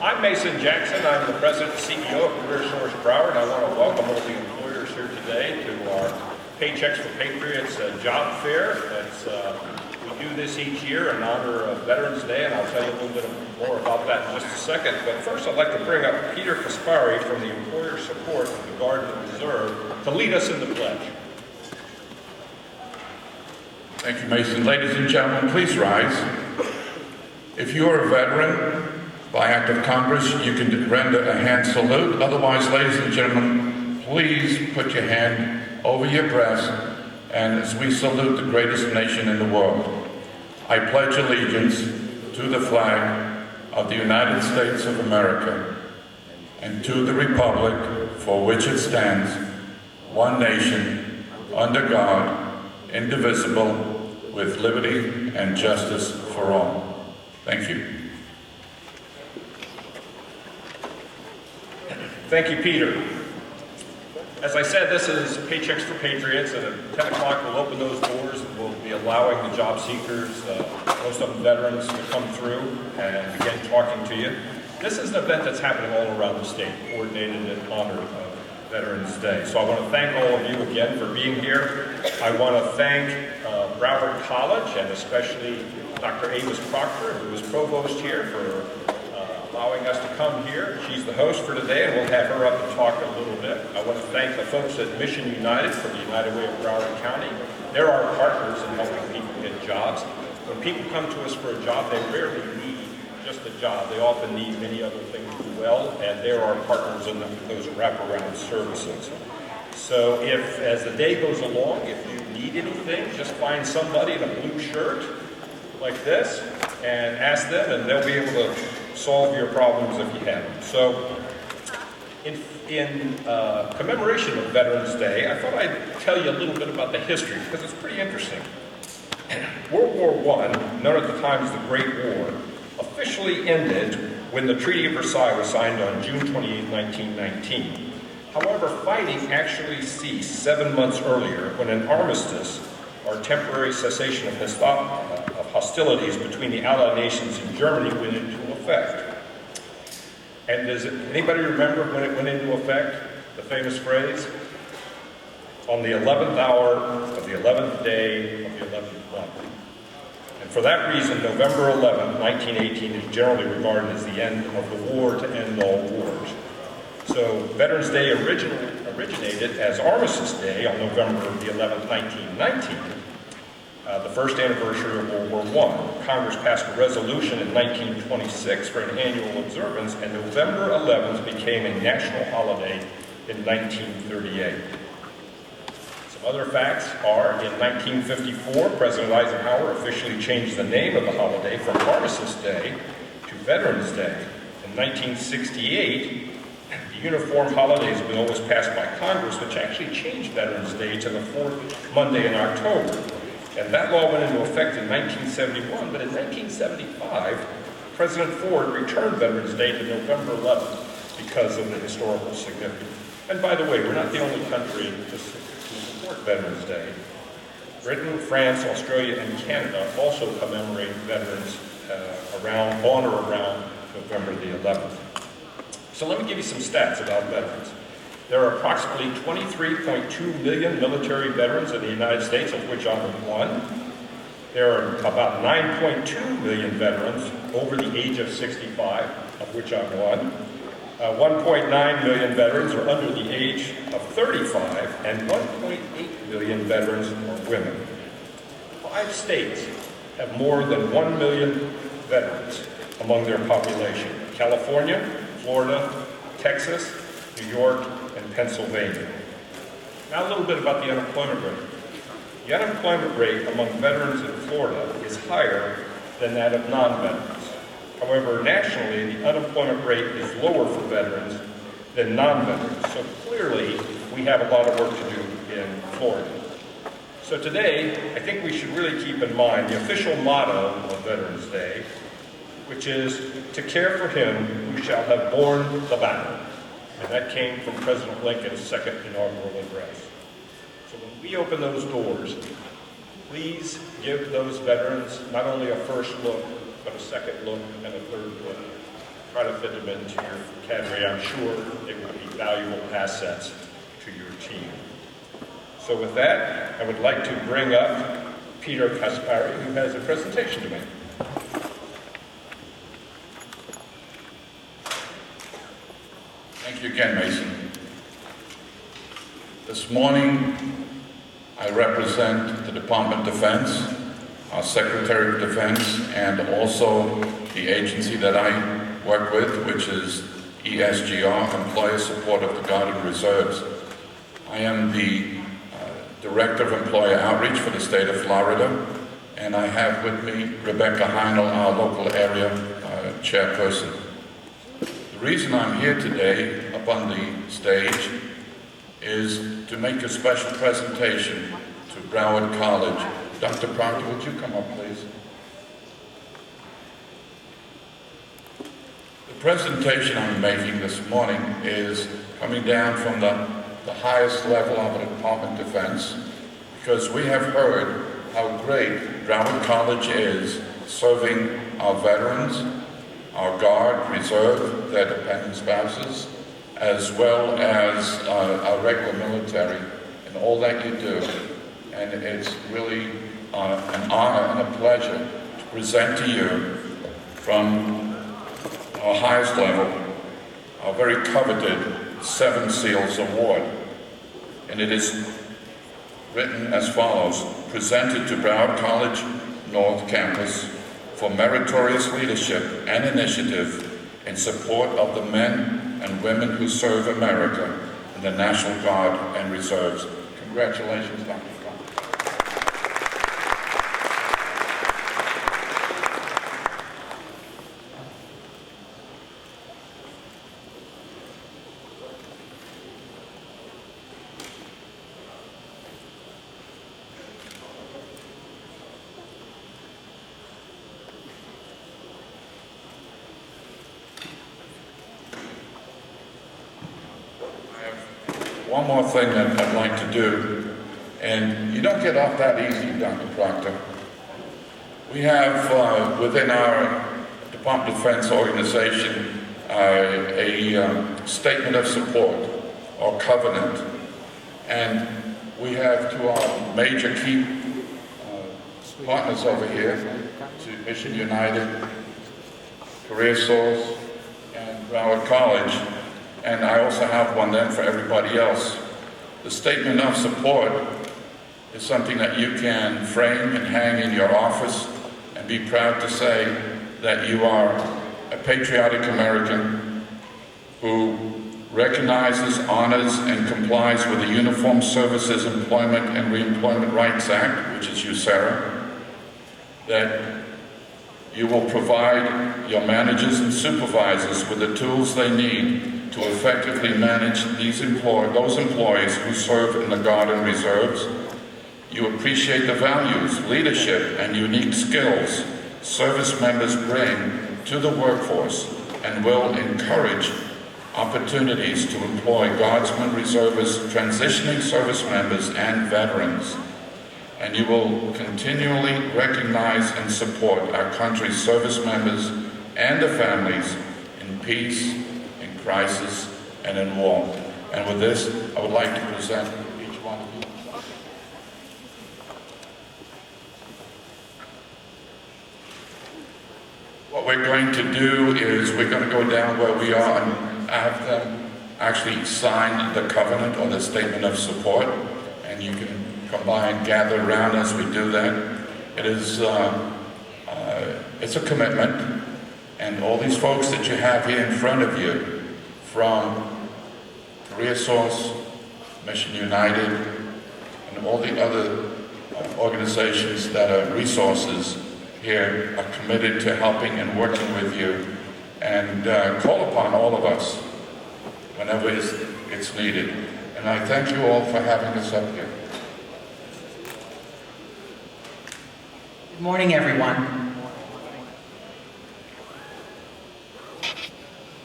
I'm Mason Jackson. I'm the President and CEO of Career Source Broward. I want to welcome all the employers here today to our Paychecks for Patriots job fair. We do this each year in honor of Veterans Day, and I'll tell you a little bit more about that in just a second. But first, I'd like to bring up Peter Kaspari from the Employer Support of the Guard and Reserve to lead us in the pledge. Thank you, Mason. Ladies and gentlemen, please rise. If you are a veteran, by act of Congress, you can render a hand salute. Otherwise, ladies and gentlemen, please put your hand over your breast, and as we salute the greatest nation in the world, I pledge allegiance to the flag of the United States of America and to the republic for which it stands, one nation, under God, indivisible, with liberty and justice for all. Thank you. Thank you, Peter. As I said, this is Paychecks for Patriots, and at 10 o'clock we'll open those doors and we'll be allowing the job seekers, most of them veterans, to come through and begin talking to you. This is an event that's happening all around the state, coordinated in honor of Veterans Day. So I want to thank all of you again for being here. I want to thank Broward College, and especially Dr. Avis Proctor, who is provost here, for allowing us to come here. She's the host for today, and we'll have her up and talk a little bit. I want to thank the folks at Mission United for the United Way of Broward County. They're our partners in helping people get jobs. When people come to us for a job, they rarely need just a job. They often need many other things as well, and they're our partners in those wraparound services. So if, as the day goes along, if you need anything, just find somebody in a blue shirt like this and ask them, and they'll be able to solve your problems if you have them. So in commemoration of Veterans Day, I thought I'd tell you a little bit about the history, because it's pretty interesting. World War I, known at the time as the Great War, officially ended when the Treaty of Versailles was signed on June 28, 1919. However, fighting actually ceased 7 months earlier when an armistice, or temporary cessation of hostilities between the Allied nations and Germany, went into effect. And does anybody remember when it went into effect? The famous phrase? On the 11th hour of the 11th day of the 11th month. And for that reason, November 11th, 1918 is generally regarded as the end of the war to end all wars. So Veterans Day originated as Armistice Day on November the 11th, 1919, the first anniversary of World War I. Congress passed a resolution in 1926 for an annual observance, and November 11th became a national holiday in 1938. Some other facts are, in 1954, President Eisenhower officially changed the name of the holiday from Armistice Day to Veterans Day. In 1968, the Uniform Holidays Bill was passed by Congress, which actually changed Veterans Day to the fourth Monday in October. And that law went into effect in 1971, but in 1975, President Ford returned Veterans Day to November 11th because of the historical significance. And by the way, we're not the only country to support Veterans Day. Britain, France, Australia, and Canada also commemorate veterans on or around November the 11th. So let me give you some stats about veterans. There are approximately 23.2 million military veterans in the United States, of which I'm one. There are about 9.2 million veterans over the age of 65, of which I'm one. 1.9 million veterans are under the age of 35, and 1.8 million veterans are women. 5 states have more than 1 million veterans among their population: California, Florida, Texas, New York, and Pennsylvania. Now a little bit about the unemployment rate. The unemployment rate among veterans in Florida is higher than that of non-veterans. However, nationally, the unemployment rate is lower for veterans than non-veterans. So clearly, we have a lot of work to do in Florida. So today, I think we should really keep in mind the official motto of Veterans Day, which is to care for him who shall have borne the battle. And that came from President Lincoln's second inaugural address. So when we open those doors, please give those veterans not only a first look, but a second look and a third look. try to fit them into your cadre. I'm sure they will be valuable assets to your team. So with that, I would like to bring up Peter Kaspari, who has a presentation to make. Thank you again, Mason. This morning, I represent the Department of Defense, our Secretary of Defense, and also the agency that I work with, which is ESGR, Employer Support of the Guard and Reserves. I am the Director of Employer Outreach for the state of Florida, and I have with me Rebecca Heinel, our local area chairperson. The reason I'm here today up on the stage is to make a special presentation to Broward College. Dr. Proctor, would you come up, please? The presentation I'm making this morning is coming down from the highest level of the Department of Defense, because we have heard how great Broward College is serving our veterans, our Guard, Reserve, their dependent spouses, as well as our regular military, and all that you do. And it's really an honor and a pleasure to present to you from our highest level, our very coveted 7 Seals Award. And it is written as follows: presented to Broward College North Campus for meritorious leadership and initiative in support of the men and women who serve America in the National Guard and Reserves. Congratulations, Dr. Proctor. One more thing that I'd like to do, and you don't get off that easy, Dr. Proctor. We have within our Department of Defense organization a statement of support or covenant, and we have 2 of our major key partners over here, to Mission United, Career Source, and Broward College. And I also have one then for everybody else. The statement of support is something that you can frame and hang in your office and be proud to say that you are a patriotic American who recognizes, honors, and complies with the Uniformed Services Employment and Reemployment Rights Act, which is USERRA, that you will provide your managers and supervisors with the tools they need to effectively manage those employees who serve in the Guard and Reserves. You appreciate the values, leadership, and unique skills service members bring to the workforce and will encourage opportunities to employ Guardsmen, Reservists, transitioning service members, and veterans. And you will continually recognize and support our country's service members and their families in peace, crisis, and in war. And with this, I would like to present each one of you. What we're going to do is we're going to go down where we are and have them actually sign the covenant or the statement of support, and you can come by and gather around as we do that. It is it's a commitment, and all these folks that you have here in front of you, from Career Source, Mission United, and all the other organizations that are resources here, are committed to helping and working with you, and call upon all of us whenever it's needed. And I thank you all for having us up here. Good morning, everyone.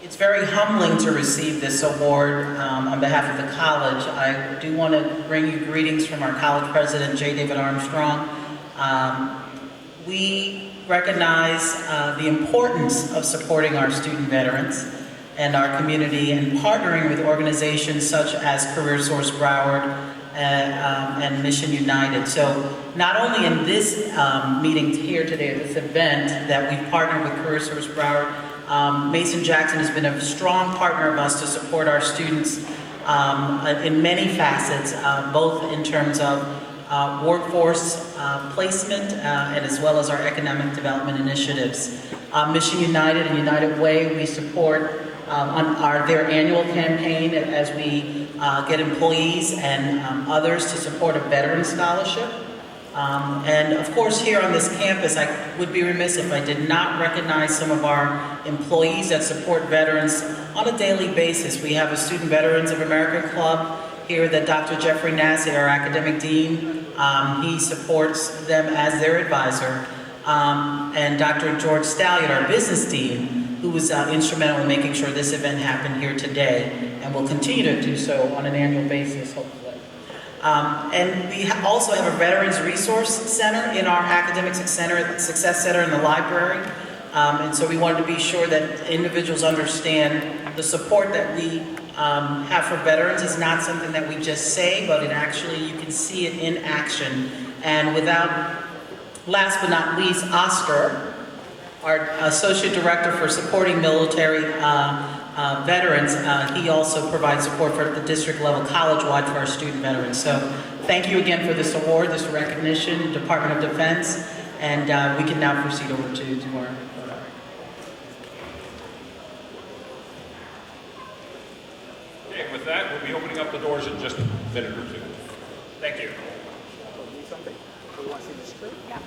It's very humbling to receive this award on behalf of the college. I do want to bring you greetings from our college president, J. David Armstrong. We recognize the importance of supporting our student veterans and our community and partnering with organizations such as CareerSource Broward and Mission United. So not only in this meeting here today, this event that we've partnered with CareerSource Broward, Mason Jackson has been a strong partner of us to support our students in many facets, both in terms of workforce placement and as well as our economic development initiatives. Mission United and United Way, we support their annual campaign as we get employees and others to support a veteran scholarship. And of course, here on this campus, I would be remiss if I did not recognize some of our employees that support veterans on a daily basis. We have a Student Veterans of America Club here that Dr. Jeffrey Nassy, our academic dean, he supports them as their advisor. And Dr. George Stallion, our business dean, who was instrumental in making sure this event happened here today and will continue to do so on an annual basis, hopefully. And we also have a Veterans Resource Center in our Academic Success Center in the library. And so we wanted to be sure that individuals understand the support that we have for veterans is not something that we just say, but it actually, you can see it in action. And last but not least, Oscar, our Associate Director for supporting military veterans, he also provides support for the district level college-wide for our student veterans. So thank you again for this award, this recognition, Department of Defense, and we can now proceed over to our Okay, with that, we'll be opening up the doors in just a minute or two. Thank you. You want to see the screen? Yeah.